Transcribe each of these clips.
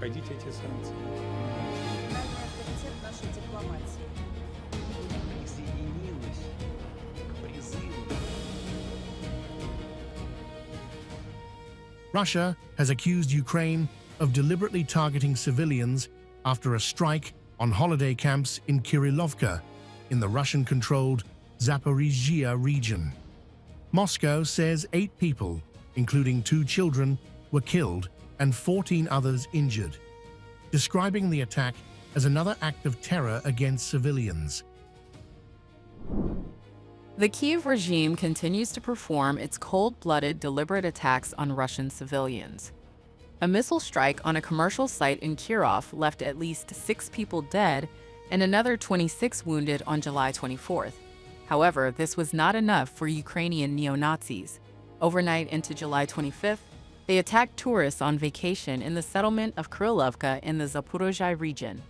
обходить эти санкции. Russia has accused Ukraine of deliberately targeting civilians after a strike on holiday camps in Kirillovka, in the Russian-controlled Zaporizhzhia region. Moscow says 8 people, including 2 children, were killed and 14 others injured, describing the attack as another act of terror against civilians. The Kyiv regime continues to perform its cold-blooded, deliberate attacks on Russian civilians. A missile strike on a commercial site in Kyiv left at least 6 people dead and another 26 wounded on July 24th. However, this was not enough for Ukrainian neo-Nazis. Overnight into July 25th, they attacked tourists on vacation in the settlement of Kirillovka in the Zaporizhzhia region.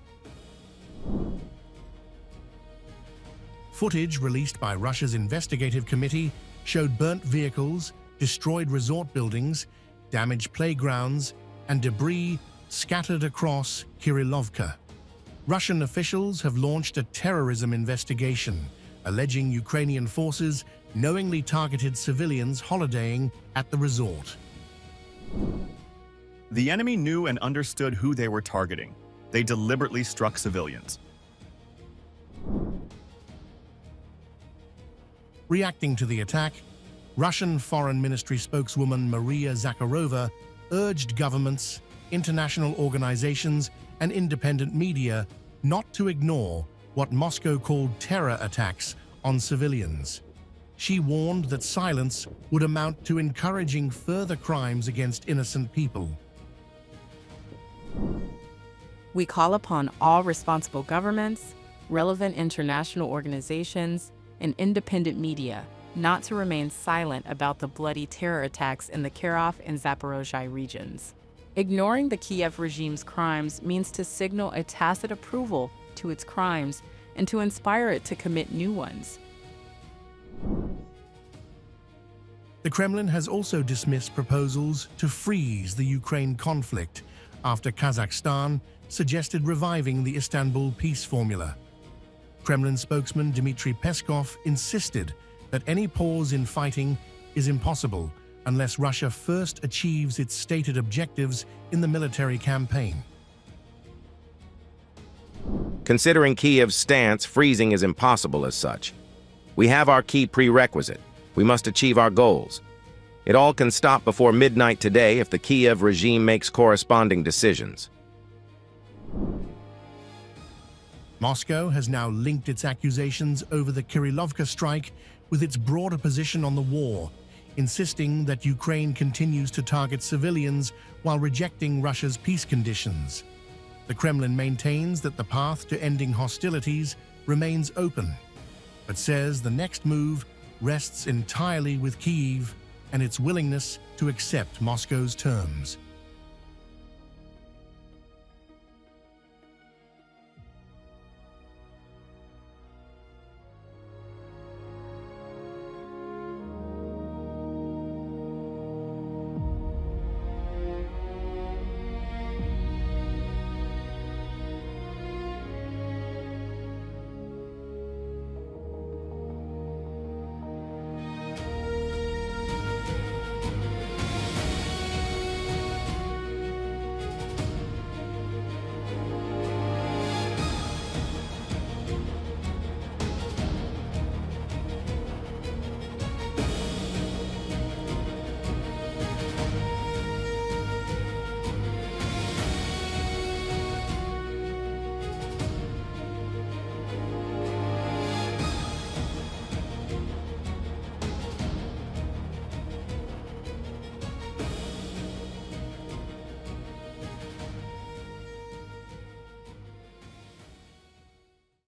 Footage released by Russia's investigative committee showed burnt vehicles, destroyed resort buildings, damaged playgrounds, and debris scattered across Kirillovka. Russian officials have launched a terrorism investigation, alleging Ukrainian forces knowingly targeted civilians holidaying at the resort. The enemy knew and understood who they were targeting. They deliberately struck civilians. Reacting to the attack, Russian Foreign Ministry spokeswoman Maria Zakharova urged governments, international organizations, and independent media not to ignore what Moscow called terror attacks on civilians. She warned that silence would amount to encouraging further crimes against innocent people. We call upon all responsible governments, relevant international organizations, and independent media not to remain silent about the bloody terror attacks in the Kyiv and Zaporizhzhia regions. Ignoring the Kiev regime's crimes means to signal a tacit approval to its crimes and to inspire it to commit new ones. The Kremlin has also dismissed proposals to freeze the Ukraine conflict after Kazakhstan suggested reviving the Istanbul peace formula. Kremlin spokesman Dmitry Peskov insisted that any pause in fighting is impossible unless Russia first achieves its stated objectives in the military campaign. Considering Kyiv's stance, freezing is impossible as such. We have our key prerequisite. We must achieve our goals. It all can stop before midnight today if the Kyiv regime makes corresponding decisions. Moscow has now linked its accusations over the Kirillovka strike with its broader position on the war, insisting that Ukraine continues to target civilians while rejecting Russia's peace conditions. The Kremlin maintains that the path to ending hostilities remains open, but says the next move rests entirely with Kyiv and its willingness to accept Moscow's terms.